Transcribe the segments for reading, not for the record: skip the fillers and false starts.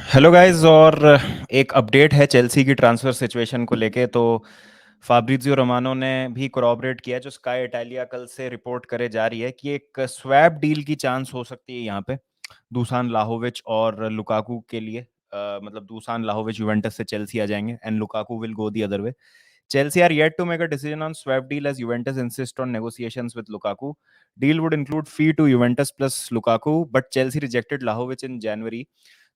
Hello guys. और एक update है चेल्सी की ट्रांसफर सिचुएशन को लेके। तो फाब्रिजियो रोमानो ने भी कोरॉबरेट किया, जो स्काई इटालिया कल से रिपोर्ट करे जा रही है कि एक स्वैप डील की चांस हो सकती है यहाँ पे दूसान लाहोविच और लुकाकू के लिए। मतलब दूसान लाहोविच यूवेंटस से चेल्सी आ जाएंगे and Lukaku will go the other way. Chelsea are yet to make a decision on swap deal as Juventus insist on negotiations with Lukaku. Deal would include fee to Juventus plus Lukaku, but Chelsea rejected Lahovic in January.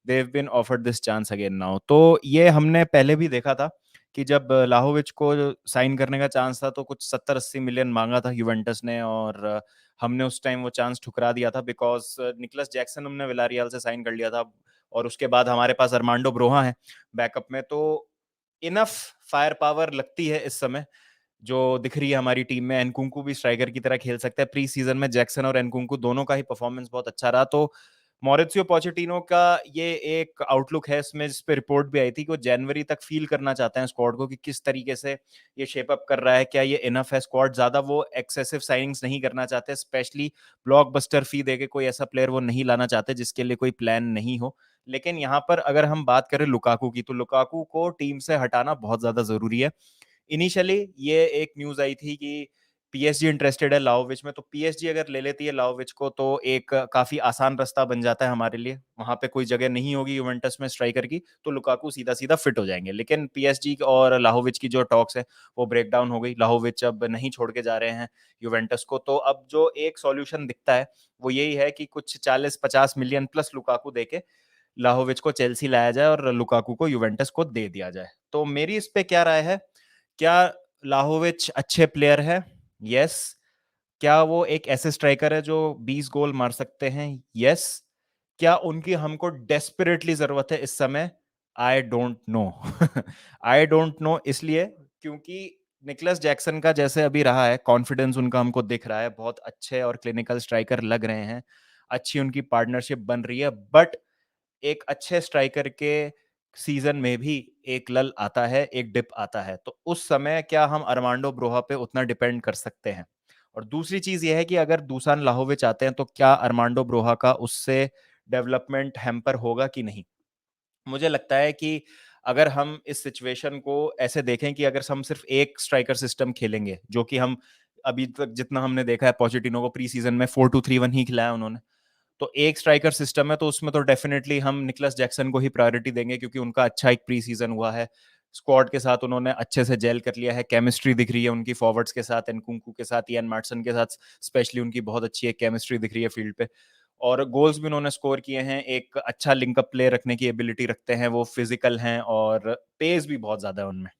They've been offered this chance again now. तो ये हमने पहले भी देखा था कि जब लाहोविच को साइन करने का चांस था तो कुछ 70-80 मिलियन मांगा था यूवेंटस ने, और हमने उस टाइम वो चांस ठुकरा दिया था बिकॉज निकलस जैक्सन हमने विलारियल से साइन कर लिया था, और उसके बाद हमारे पास अरमांडो ब्रोहा है बैकअप में। तो इनफ फायर पावर लगती है इस समय जो दिख रही है हमारी टीम में। एनकुंकू भी स्ट्राइकर की तरह खेल सकता है। प्री सीजन में जैक्सन और एनकुंकू दोनों का ही परफॉर्मेंस बहुत अच्छा रहा। तो मॉरित्सियो पोचेटिनो का ये एक आउटलुक है इसमें, जिस पे रिपोर्ट भी आई थी कि वो जनवरी तक फील करना चाहते हैं स्क्वाड को कि किस तरीके से ये शेप अप कर रहा है, क्या ये इनफ है स्क्वाड। ज्यादा वो एक्सेसिव साइनिंग्स नहीं करना चाहते, स्पेशली ब्लॉकबस्टर फी देके कोई ऐसा प्लेयर वो नहीं लाना चाहते जिसके लिए कोई प्लान नहीं हो। लेकिन यहाँ पर अगर हम बात करें लुकाकू की, तो लुकाकू को टीम से हटाना बहुत ज्यादा जरूरी है। इनिशियली ये एक न्यूज आई थी कि पीएसजी इंटरेस्टेड है लाओविच में। तो पीएसजी अगर ले लेती है लाओविच को तो एक काफी आसान रास्ता बन जाता है हमारे लिए। वहां पे कोई जगह नहीं होगी यूवेंटस में स्ट्राइकर की, तो लुकाकू सीधा सीधा फिट हो जाएंगे। लेकिन पीएसजी और लाहोविच की जो टॉक्स है वो ब्रेक डाउन हो गई। लाहोविच अब नहीं छोड़ के जा रहे हैं यूवेंटस को। तो अब जो एक सॉल्यूशन दिखता है वो यही है कि कुछ 40-50 मिलियन प्लस लुकाकू देके लाहोविच को चेल्सी लाया जाए और लुकाकू को यूवेंटस को दे दिया जाए। तो मेरी इस पे क्या राय है? क्या लाहोविच अच्छे प्लेयर है? यस। क्या वो एक ऐसे स्ट्राइकर है जो 20 गोल मार सकते हैं? यस। क्या उनकी हमको डेस्परेटली जरूरत है इस समय? I don't know. I don't know इसलिए क्योंकि निकलस जैक्सन का जैसे अभी रहा है, कॉन्फिडेंस उनका हमको दिख रहा है, बहुत अच्छे और क्लिनिकल स्ट्राइकर लग रहे हैं, अच्छी उनकी पार्टनरशिप बन रही है। बट एक अच्छे स्ट्राइकर के सीजन में भी एक लल आता है, एक डिप आता है। तो उस समय क्या हम अरमांडो ब्रोहा पे उतना डिपेंड कर सकते हैं? और दूसरी चीज यह है कि अगर दूसान लाहोविच आते हैं तो क्या अरमांडो ब्रोहा का उससे डेवलपमेंट हैम्पर होगा कि नहीं? मुझे लगता है कि अगर हम इस सिचुएशन को ऐसे देखें कि अगर हम सिर्फ एक स्ट्राइकर सिस्टम खेलेंगे, जो कि हम अभी तक जितना हमने देखा है, पोचेटिनो को प्री सीजन में 4-2-3-1 ही खिलाया उन्होंने। तो एक स्ट्राइकर सिस्टम है तो उसमें तो डेफिनेटली हम निकलस जैक्सन को ही प्रायोरिटी देंगे क्योंकि उनका अच्छा एक प्री सीजन हुआ है। स्क्वाड के साथ उन्होंने अच्छे से जेल कर लिया है, केमिस्ट्री दिख रही है उनकी फॉरवर्ड्स के साथ, एनकुंकू के साथ, इयान मार्टसन के साथ स्पेशली उनकी बहुत अच्छी एक केमिस्ट्री दिख रही है फील्ड पे। और गोल्स भी उन्होंने स्कोर किए हैं। एक अच्छा लिंकअप प्ले रखने की एबिलिटी रखते हैं, वो फिजिकल हैं और पेस भी बहुत ज्यादा है उनमें।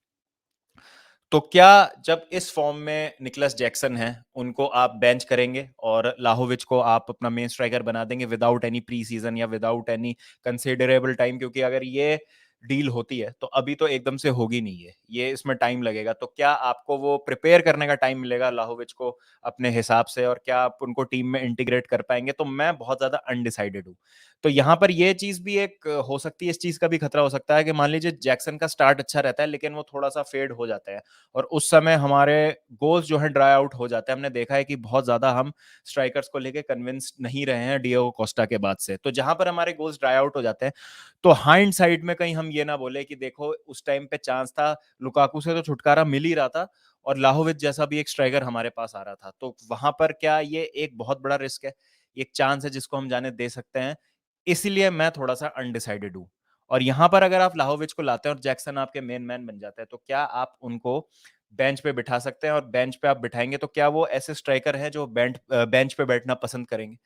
तो क्या जब इस फॉर्म में निकलस जैक्सन है उनको आप बेंच करेंगे और लाहोविच को आप अपना मेन स्ट्राइकर बना देंगे विदाउट एनी प्री सीजन या विदाउट एनी कंसिडरेबल टाइम? क्योंकि अगर ये डील होती है तो अभी तो एकदम से होगी नहीं है, ये इसमें टाइम लगेगा। तो क्या आपको वो प्रिपेयर करने का टाइम मिलेगा लाहोविच को अपने हिसाब से, और क्या आप उनको टीम में इंटीग्रेट कर पाएंगे? तो मैं बहुत ज्यादा अनडिसाइडेड हूँ। तो यहाँ पर ये चीज भी एक हो सकती है, इस चीज का भी खतरा हो सकता है कि मान लीजिए जैक्सन का स्टार्ट अच्छा रहता है लेकिन वो थोड़ा सा फेड हो जाता है और उस समय हमारे गोल्स जो है ड्राई आउट हो जाते हैं। हमने देखा है कि बहुत ज्यादा हम स्ट्राइकर्स को लेके कन्विंस नहीं रहे हैं डिएगो कोस्टा के बाद से। तो जहां पर हमारे गोल्स ड्राई आउट हो जाते हैं तो हाइंड साइड में कहीं हम ये ना बोले कि देखो उस टाइम पे चांस था, लुकाकू से तो छुटकारा मिल ही रहा था और लाहोविच जैसा भी एक स्ट्राइकर हमारे पास आ रहा था। तो वहां पर क्या ये एक बहुत बड़ा रिस्क है, एक चांस है जिसको हम जाने दे सकते हैं? इसीलिए मैं थोड़ा सा अनडिसाइडेड हूँ। और यहां पर अगर आप लाहोविच को लाते हैं और जैक्सन आपके मेन मैन बन जाता है तो क्या आप उनको बेंच पे बिठा सकते हैं? और बेंच पे आप बिठाएंगे तो क्या वो ऐसे स्ट्राइकर हैं जो बेंच पे बैठना पसंद करेंगे?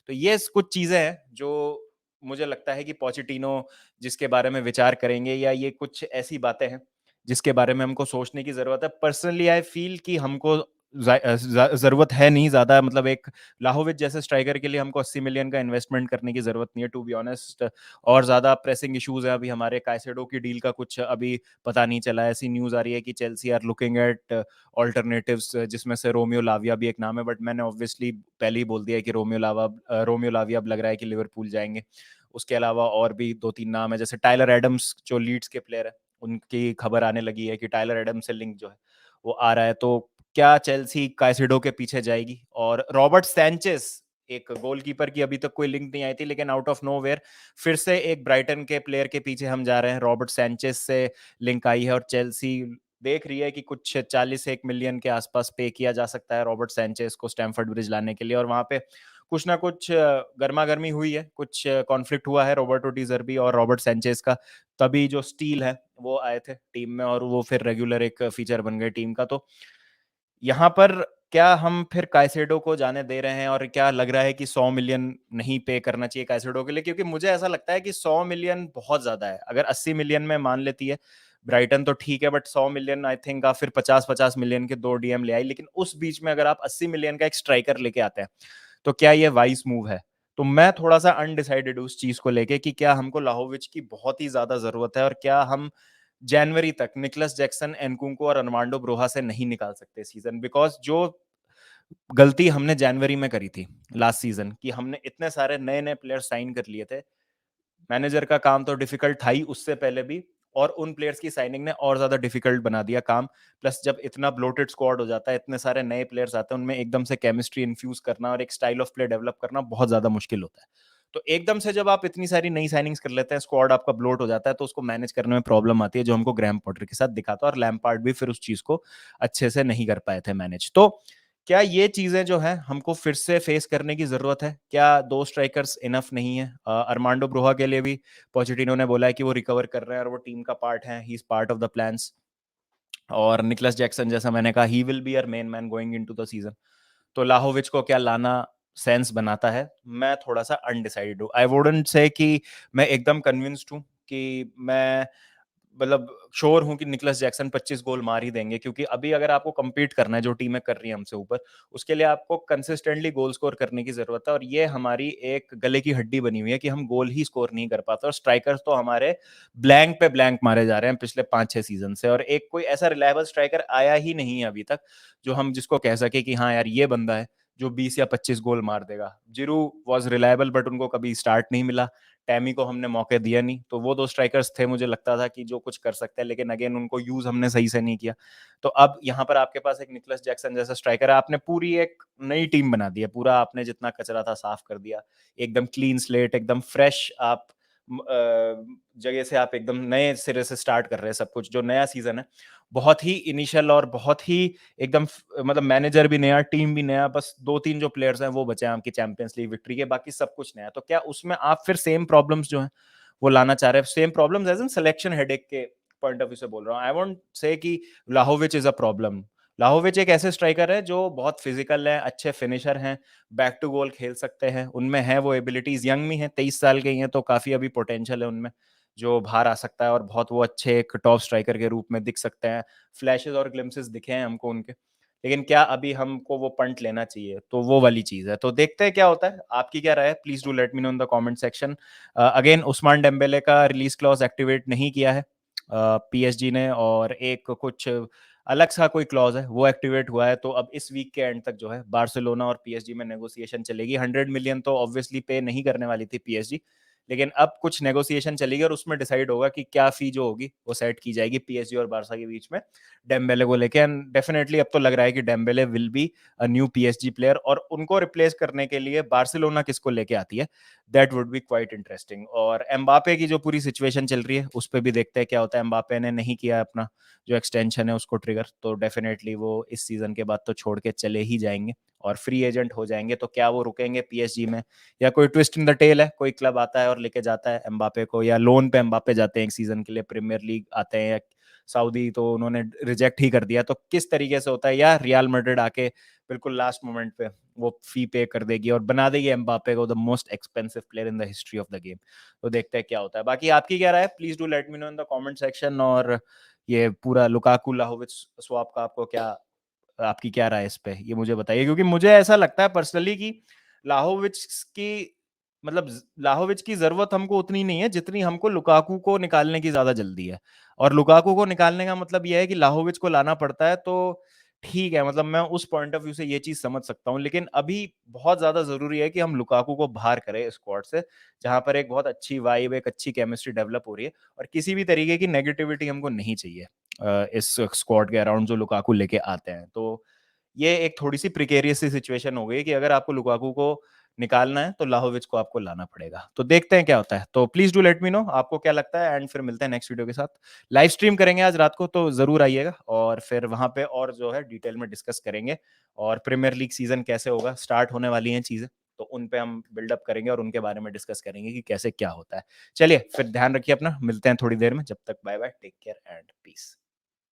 तो ये कुछ चीजें हैं जो मुझे लगता है कि पोचेटिनो जिसके बारे में विचार करेंगे, या ये कुछ ऐसी बातें हैं जिसके बारे में हमको सोचने की जरूरत है। पर्सनली आई फील कि हमको जरूरत है नहीं ज्यादा, मतलब एक लाहोविच जैसे स्ट्राइकर के लिए हमको 80 मिलियन का इन्वेस्टमेंट करने की जरूरत नहीं है टू बी ऑनेस्ट। और ज्यादा प्रेसिंग इश्यूज है अभी हमारे। काइसेडो की डील का कुछ अभी पता नहीं चला है। ऐसी न्यूज आ रही है कि Chelsea are looking at alternatives, जिसमें से रोमियो लाविया भी एक नाम है। बट मैंने ऑब्वियसली पहले ही बोल दिया है कि रोमियो लाविया अब लग रहा है कि लिवरपूल जाएंगे। उसके अलावा और भी 2-3 नाम है, जैसे टाइलर एडम्स जो लीड्स के प्लेयर है, उनकी खबर आने लगी है कि टाइलर एडम्स से लिंक जो है वो आ रहा है। तो क्या चेल्सी काइसेडो के पीछे जाएगी? और रॉबर्ट सैंचेस एक गोलकीपर की अभी तक कोई लिंक नहीं आई थी, लेकिन आउट ऑफ नोवेयर फिर से एक ब्राइटन के प्लेयर के पीछे हम जा रहे हैं। रॉबर्ट सैंचेज से लिंक आई है और चेल्सी देख रही है कि कुछ 41 मिलियन के आसपास पे किया जा सकता है रॉबर्ट सैंचेज को स्टैमफोर्ड ब्रिज लाने के लिए, और वहां पे कुछ ना कुछ गर्मा गर्मी हुई है, कुछ कॉन्फ्लिक्ट हुआ है रॉबर्टो डी जर्बी और रॉबर्ट सैंचेज का, तभी जो स्टील है वो आए थे टीम में और वो फिर रेगुलर एक फीचर बन गए टीम का। तो यहाँ पर क्या हम फिर काइसेडो को जाने दे रहे हैं, और क्या लग रहा है कि 100 मिलियन नहीं पे करना चाहिए काइसेडो के लिए? क्योंकि मुझे ऐसा लगता है कि 100 मिलियन बहुत ज्यादा है। अगर 80 मिलियन में मान लेती है ब्राइटन तो ठीक है, बट 100 मिलियन आई थिंक आप फिर 50-50 मिलियन के 2 डीएम ले आई, लेकिन उस बीच में अगर आप 80 मिलियन का एक स्ट्राइकर लेके आते हैं तो क्या ये वाइस मूव है? तो मैं थोड़ा सा अनडिसाइडेड हूँ उस चीज को लेके कि क्या हमको लाहोविच की बहुत ही ज्यादा जरूरत है, और क्या हम जनवरी तक निकलस जैक्सन, एनकुंको और अर्मांडो ब्रोहा से नहीं निकाल सकते सीजन? बिकॉज जो गलती हमने जनवरी में करी थी लास्ट सीजन कि हमने इतने सारे नए नए प्लेयर साइन कर लिए थे, मैनेजर का काम तो डिफिकल्ट था ही उससे पहले भी, और उन प्लेयर्स की साइनिंग ने और ज्यादा डिफिकल्ट बना दिया काम। प्लस जब इतना ब्लोटेड स्क्वाड हो जाता है, इतने सारे नए प्लेयर्स आते हैं, उनमें एकदम से केमिस्ट्री इन्फ्यूज करना और एक स्टाइल ऑफ प्ले डेवलप करना बहुत ज्यादा मुश्किल होता है। तो एकदम से जब आप इतनी सारी नई साइनिंग्स कर लेते हैं, स्क्वाड आपका ब्लोट हो जाता है, तो उसको मैनेज करने में प्रॉब्लम आती है, जो हमको ग्रैम पॉटर के साथ दिखा था, और लैम्पार्ड भी फिर उस चीज को अच्छे से नहीं कर पाए थे मैनेज। तो क्या ये चीजें जो है हमको फिर से फेस करने की जरूरत है? क्या दो स्ट्राइकर्स इनफ नहीं है? अरमांडो ब्रोहा के लिए भी पोचेटिनो ने बोला है कि वो रिकवर कर रहे हैं और वो टीम का पार्ट है, he is part of the plans. और निकलस जैक्सन, जैसा मैंने कहा, he will be our main man going into the season. तो लाहोविच को क्या लाना सेंस बनाता है? मैं थोड़ा सा अनडिसाइडेड हूँ। आई वुडंट से कि मैं एकदम कन्विंस्ड हूँ कि मैं मतलब श्योर हूं कि निकलस जैक्सन 25 गोल मार ही देंगे, क्योंकि अभी अगर आपको compete करना है, जो टीमें कर रही हैं हमसे ऊपर, उसके लिए आपको कंसिस्टेंटली गोल स्कोर करने की जरूरत है, और ये हमारी एक गले की हड्डी बनी हुई है कि हम गोल ही स्कोर नहीं कर पाते, और स्ट्राइकर्स तो हमारे ब्लैंक पे ब्लैंक मारे जा रहे हैं पिछले 5-6 सीजन से, और एक कोई ऐसा रिलायबल स्ट्राइकर आया ही नहीं है अभी तक जो हम जिसको कह सके कि हाँ यार ये बंदा है जो 20 या 25 गोल मार देगा। जिरू वॉज रिलायबल, बट उनको कभी स्टार्ट नहीं मिला, टैमी को हमने मौके दिया नहीं, तो वो दो स्ट्राइकर्स थे मुझे लगता था कि जो कुछ कर सकते हैं, लेकिन अगेन उनको यूज हमने सही से नहीं किया। तो अब यहाँ पर आपके पास एक निकलस जैक्सन जैसा स्ट्राइकर है, आपने पूरी एक नई टीम बना दी है, पूरा आपने जितना कचरा था साफ कर दिया, एकदम क्लीन स्लेट, एकदम फ्रेश आप जगह से आप एकदम नए सिरे से स्टार्ट कर रहे हैं सब कुछ। जो नया सीजन है बहुत ही इनिशियल और बहुत ही एकदम मतलब मैनेजर भी नया, टीम भी नया, बस 2-3 जो प्लेयर्स हैं वो बचे हैं आपकी चैंपियंस लीग विक्ट्री के, बाकी सब कुछ नया। तो क्या उसमें आप फिर सेम प्रॉब्लम्स जो हैं वो लाना चाह रहे हैं? Same problems as in selection headache के पॉइंट ऑफ व्यू से बोल रहा हूँ। आई वोंट से कि लाहोविच इज अ प्रॉब्लम। लाहोविच एक ऐसे स्ट्राइकर है जो बहुत फिजिकल है, अच्छे फिनिशर हैं, बैक टू गोल खेल सकते हैं, उनमें है वो एबिलिटीज, यंग भी हैं, 23 साल के ही हैं, तो काफी अभी पोटेंशियल है उनमें जो बाहर आ सकता है, और बहुत वो अच्छे एक टॉप स्ट्राइकर के रूप में दिख सकते हैं। फ्लैशेस और ग्लिम्सेस दिखे हैं हमको उनके, लेकिन क्या अभी हमको वो पंट लेना चाहिए? तो वो वाली चीज है। तो देखते हैं क्या होता है। आपकी क्या राय है? Please do let me know in the comment section. Again Ousmane Dembele का रिलीज क्लॉज एक्टिवेट नहीं किया है पीएसजी ने, और एक कुछ अलग सा कोई क्लॉज है वो एक्टिवेट हुआ है। तो अब इस वीक के एंड तक जो है बार्सिलोना और पीएसजी में नेगोशिएशन चलेगी। 100 मिलियन तो ऑब्वियसली पे नहीं करने वाली थी पीएसजी, लेकिन अब कुछ नेगोशिएशन चलेगी और उसमें डिसाइड होगा कि क्या फी जो होगी वो सेट की जाएगी पीएसजी और बारसा के बीच में डेम्बेले को लेके। एंड डेफिनेटली अब तो लग रहा है कि Dembélé will be a new PSG player, और उनको रिप्लेस करने के लिए बार्सिलोना किसको लेके आती है, that would be quite interesting. और एम्बापे की जो पूरी सिचुएशन चल रही है उस पर भी देखते हैं क्या होता है। एम्बापे ने नहीं किया अपना जो एक्सटेंशन है उसको ट्रिगर, तो डेफिनेटली वो इस सीजन के बाद तो छोड़ के चले ही जाएंगे और फ्री एजेंट हो जाएंगे। तो क्या वो रुकेंगे पीएसजी में, या कोई ट्विस्ट इन द टेल है, कोई क्लब आता है और लेके जाता है एम्बापे को, या लोन पे एम्बापे जाते हैं एक सीजन के लिए, प्रीमियर लीग आते हैं, या सऊदी तो उन्होंने रिजेक्ट ही कर दिया। तो किस तरीके से होता है, या रियल मैड्रिड आके बिल्कुल लास्ट मोमेंट पे वो फी पे कर देगी और बना देगी एम्बापे को the most expensive player in the history of the game. तो देखते हैं क्या होता है। बाकी आपकी क्या राय है? Please do let me know in the comment section. और ये पूरा लुकाकू लाहोविच स्वैप का आपको क्या, आपकी क्या राय है इस पे, ये मुझे बताइए, क्योंकि मुझे ऐसा लगता है पर्सनली कि लाहोविच की मतलब लाहोविच की जरूरत हमको उतनी नहीं है जितनी हमको लुकाकू को निकालने की ज्यादा जल्दी है। और लुकाकू को निकालने का मतलब यह है कि लाहोविच को लाना पड़ता है, तो ठीक है, मतलब मैं उस पॉइंट ऑफ व्यू से ये चीज समझ सकता हूँ, लेकिन अभी बहुत ज्यादा जरूरी है कि हम लुकाकू को बाहर करें स्क्वाड से, जहां पर एक बहुत अच्छी वाइब, एक अच्छी केमिस्ट्री डेवलप हो रही है, और किसी भी तरीके की नेगेटिविटी हमको नहीं चाहिए इस स्क्वाड के अराउंड जो लुकाकू लेके आते हैं। तो ये एक थोड़ी सी प्रिकेरियस सी सिचुएशन हो गई कि अगर आपको लुकाकू को निकालना है तो लाहोविच को आपको लाना पड़ेगा। तो देखते हैं क्या होता है। तो please do let me know आपको क्या लगता है, एंड फिर मिलते हैं नेक्स्ट वीडियो के साथ। लाइव स्ट्रीम करेंगे आज रात को, तो जरूर आइएगा और फिर वहां पे और जो है डिटेल में डिस्कस करेंगे, और प्रीमियर लीग सीजन कैसे होगा, स्टार्ट होने वाली हैं चीजें, तो उन पे हम बिल्डअप करेंगे और उनके बारे में डिस्कस करेंगे कि कैसे क्या होता है। चलिए फिर ध्यान रखिए अपना, मिलते हैं थोड़ी देर में, जब तक bye bye, take care and piece.